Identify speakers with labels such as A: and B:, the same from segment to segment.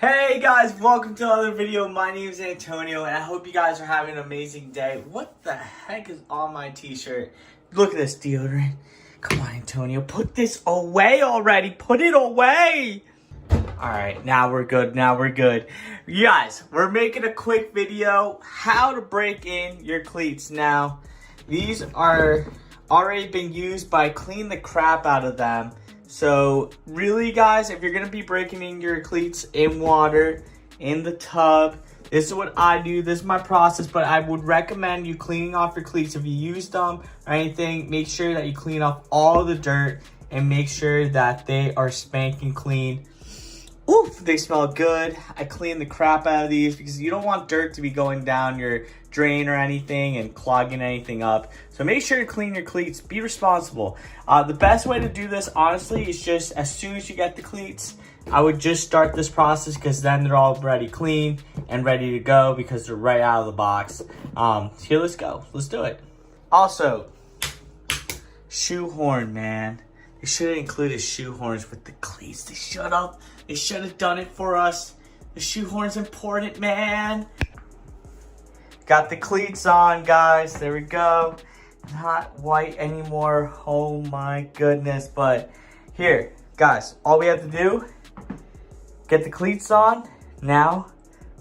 A: Hey guys, welcome to another video. My name is Antonio and I hope you guys are having an amazing day. What the heck is on my t-shirt? Look at this deodorant. Come on, Antonio, put this away already. Put it away. Alright, now we're good. You guys, we're making a quick video how to break in your cleats. Now, these are already been used, but I cleaned the crap out of them. So really guys, if you're gonna be breaking in your cleats in water, in the tub, this is what I do, this is my process, but I would recommend you cleaning off your cleats. If you use them or anything, make sure that you clean off all the dirt and make sure that they are spanking clean. Oof, they smell good. I clean the crap out of these because you don't want dirt to be going down your drain or anything and clogging anything up. So make sure to clean your cleats. Be responsible. The best way to do this, honestly, is just as soon as you get the cleats, I would just start this process because then they're already clean and ready to go because they're right out of the box. Here, let's go. Let's do it. Also, shoehorn, man. They should have included shoehorns with the cleats. They should have. They should have done it for us. The shoehorn's important, man. Got the cleats on, guys. There we go. Not white anymore. Oh my goodness. But here, guys, all we have to do, get the cleats on. Now,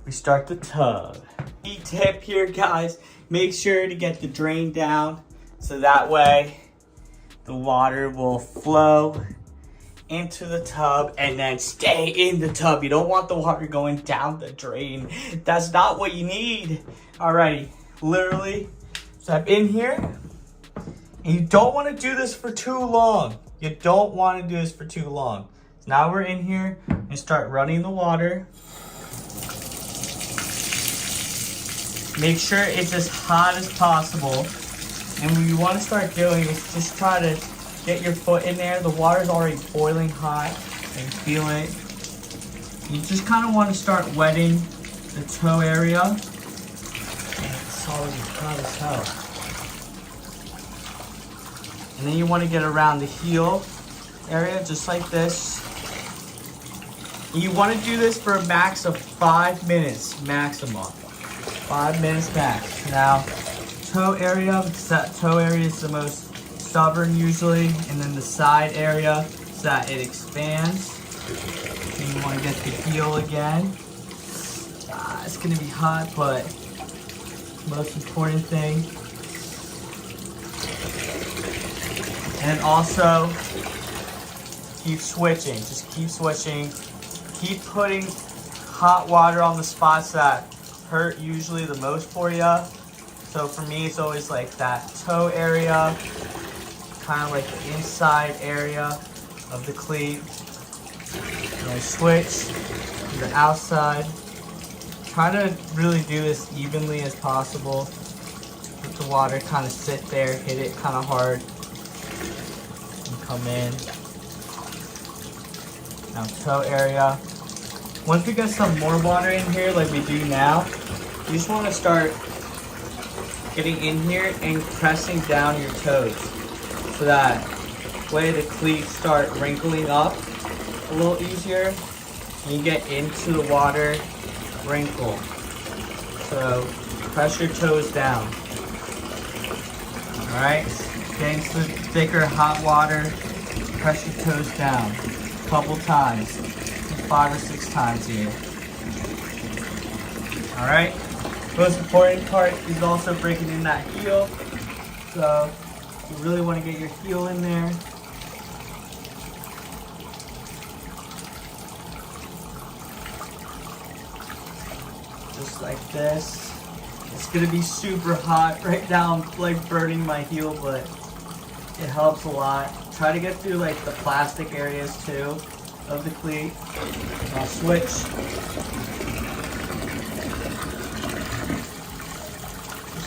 A: we start the tub. Key tip here, guys. Make sure to get the drain down so that way the water will flow into the tub and then stay in the tub. You don't want the water going down the drain. That's not what you need. Alrighty, literally, so I'm in here, and you don't want to do this for too long. You don't want to do this for too long. So now we're in here and start running the water. Make sure it's as hot as possible. And what you want to start doing is just try to get your foot in there. The water's already boiling hot. I can feel it. You just kind of want to start wetting the toe area. Man, it's already hot as hell. And then you want to get around the heel area just like this. And you want to do this for a max of 5 minutes maximum. 5 minutes max. Now, toe area, because that toe area is the most stubborn usually, and then the side area so that it expands. And you want to get the heel again. It's going to be hot, but most important thing. And also keep switching. Just keep switching. Keep putting hot water on the spots that hurt usually the most for you. So for me, it's always like that toe area, kind of like the inside area of the cleat. And I switch to the outside. Try to really do this evenly as possible. Let the water kind of sit there, hit it kind of hard, and come in. Now toe area. Once we get some more water in here like we do now, you just want to start getting in here and pressing down your toes so that way the cleats start wrinkling up a little easier and you get into the water wrinkle. So press your toes down. Alright, getting to the thicker hot water, press your toes down a couple times, 5 or 6 times here. Alright. Most important part is also breaking in that heel. So you really want to get your heel in there. Just like this. It's going to be super hot. Right now I'm like burning my heel, but it helps a lot. Try to get through like the plastic areas too of the cleat. I'll switch.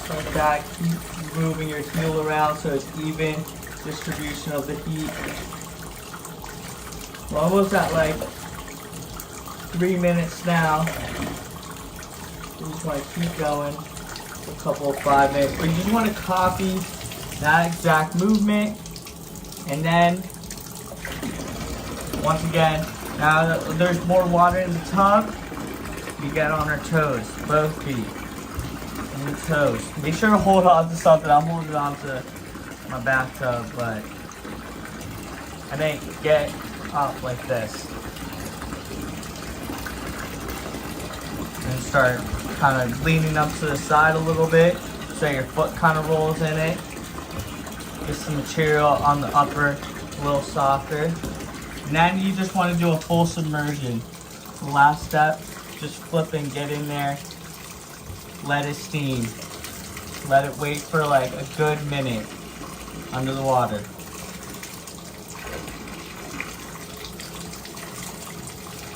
A: Like that, keep moving your heel around so it's even distribution of the heat. We're almost at like 3 minutes now. You just want to keep going a couple of 5 minutes. But you just want to copy that exact movement. And then, once again, now that there's more water in the tub, You get on her toes, both feet. On your toes. Make sure to hold on to something. I'm holding on to my bathtub, but and then get up like this. And start kind of leaning up to the side a little bit so your foot kind of rolls in it. Get some material on the upper, a little softer. And then you just want to do a full submersion. The last step, just flip and get in there. Let it steam. Let it wait for like a good minute under the water.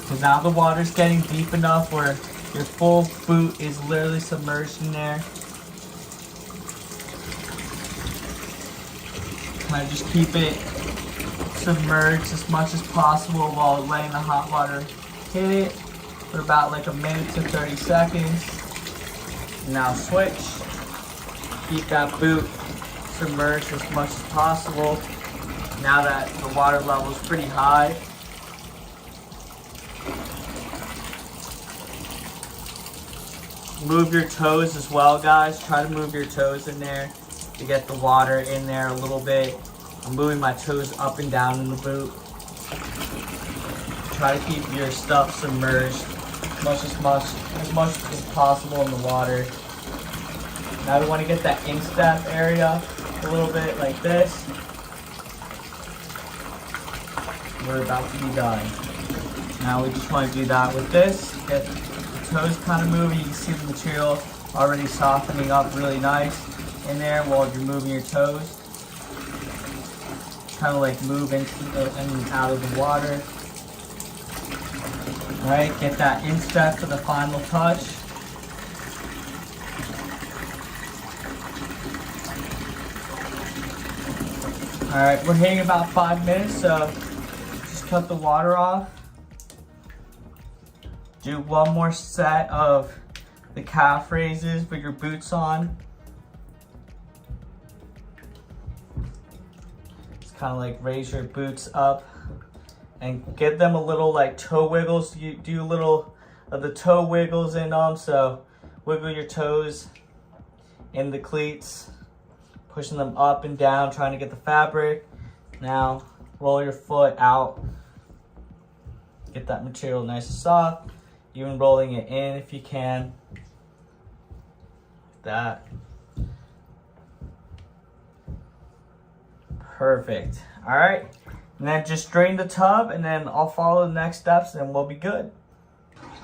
A: So now the water's getting deep enough where your full boot is literally submerged in there. Kind of just keep it submerged as much as possible while letting the hot water hit it for about like a minute to 30 seconds. Now switch. Keep that boot submerged as much as possible. Now that the water level is pretty high. Move your toes as well, guys. Try to move your toes in there to get the water in there a little bit. I'm moving my toes up and down in the boot. Try to keep your stuff submerged as much as possible in the water. Now we want to get that instep area a little bit like this. We're about to be done. Now we just want to do that with this. Get the toes kind of moving. You can see the material already softening up really nice in there while you're moving your toes. Kind of like move into in and out of the water. Alright, get that instep for the final touch. Alright, we're hitting about 5 minutes, so just cut the water off. Do one more set of the calf raises with your boots on. Just kind of like raise your boots up and give them a little like toe wiggles. You do a little of the toe wiggles in them, so wiggle your toes in the cleats, pushing them up and down, trying to get the fabric. Now roll your foot out, get that material nice and soft, even rolling it in if you can. That. Perfect. All right. And then just drain the tub, and then I'll follow the next steps and we'll be good.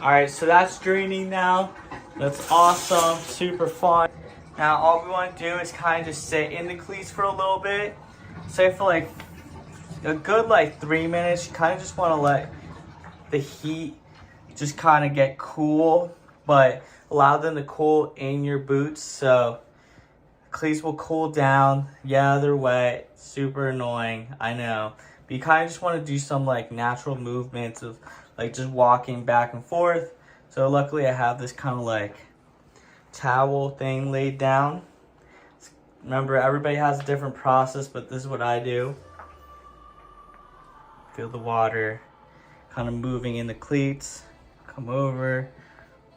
A: All right, so that's draining now. That's awesome, super fun. Now all we want to do is kind of just sit in the cleats for a little bit. Say for like a good like 3 minutes. You kind of just want to let the heat just kind of get cool, but allow them to cool in your boots. So cleats will cool down. Yeah, they're wet, super annoying, I know. But you kind of just want to do some like natural movements of like just walking back and forth. So luckily I have this kind of like towel thing laid down. Remember, everybody has a different process, but this is what I do. Feel the water kind of moving in the cleats. Come over,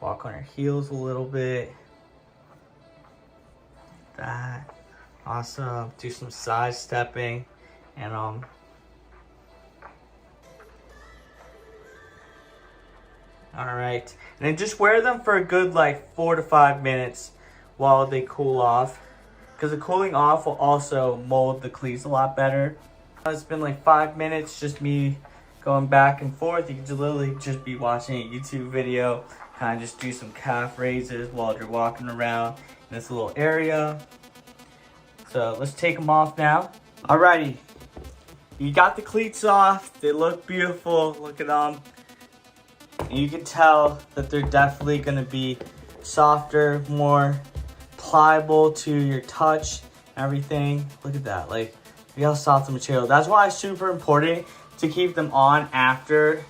A: walk on your heels a little bit. That. Awesome. Do some side stepping and Alright, and then just wear them for a good like 4 to 5 minutes while they cool off, because the cooling off will also mold the cleats a lot better. It's been like 5 minutes, just me going back and forth. You can literally just be watching a YouTube video, kind of just do some calf raises while you're walking around in this little area. So let's take them off now. Alrighty, you got the cleats off. They look beautiful, look at them. And you can tell that they're definitely gonna be softer, more pliable to your touch, everything. Look at that, like, look how soft the material. That's why it's super important to keep them on after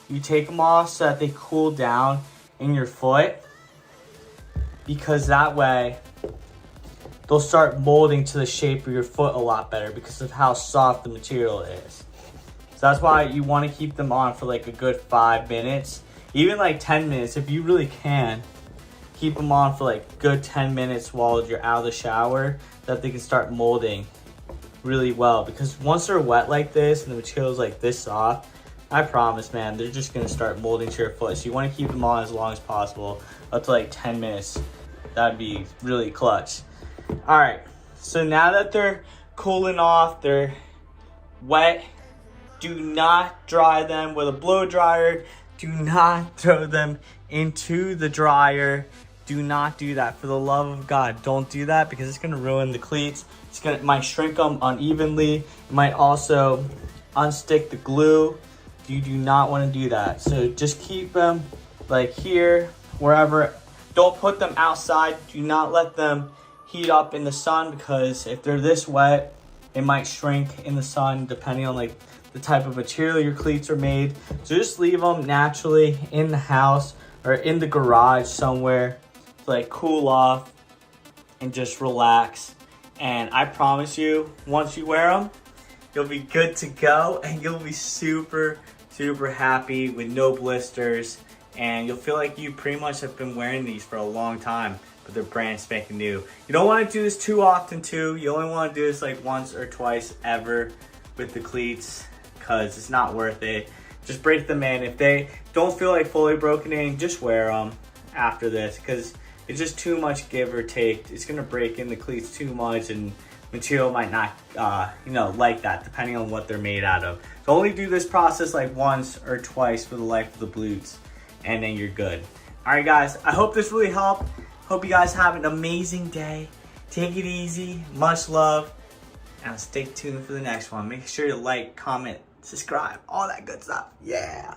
A: you take them off so that they cool down in your foot. Because that way, they'll start molding to the shape of your foot a lot better because of how soft the material is. So that's why you want to keep them on for like a good 5 minutes. even like 10 minutes, if you really can, keep them on for like good 10 minutes while you're out of the shower, that they can start molding really well. Because once they're wet like this and the material is like this soft, I promise, man, they're just gonna start molding to your foot. So you want to keep them on as long as possible, up to like 10 minutes. That'd be really clutch. All right, so now that they're cooling off, they're wet, do not dry them with a blow dryer. Do not throw them into the dryer. Do not do that. For the love of God, don't do that, because it's gonna ruin the cleats. It might shrink them unevenly. It might also unstick the glue. You do not want to do that. So just keep them like here, wherever. Don't put them outside. Do not let them heat up in the sun, because if they're this wet, it might shrink in the sun, depending on like the type of material your cleats are made. So just leave them naturally in the house or in the garage somewhere to like cool off and just relax. And I promise you, once you wear them, you'll be good to go, and you'll be super happy with no blisters, and you'll feel like you pretty much have been wearing these for a long time, but they're brand spanking new. You don't want to do this too often too. You only want to do this like once or twice ever with the cleats, because it's not worth it. Just break them in. If they don't feel like fully broken in, just wear them after this, because it's just too much give or take. It's gonna break in the cleats too much, and material might not, like that, depending on what they're made out of. So only do this process like once or twice for the life of the boots, and then you're good. All right, guys, I hope this really helped. Hope you guys have an amazing day. Take it easy. Much love, and stay tuned for the next one. Make sure to like, comment, subscribe, all that good stuff. Yeah.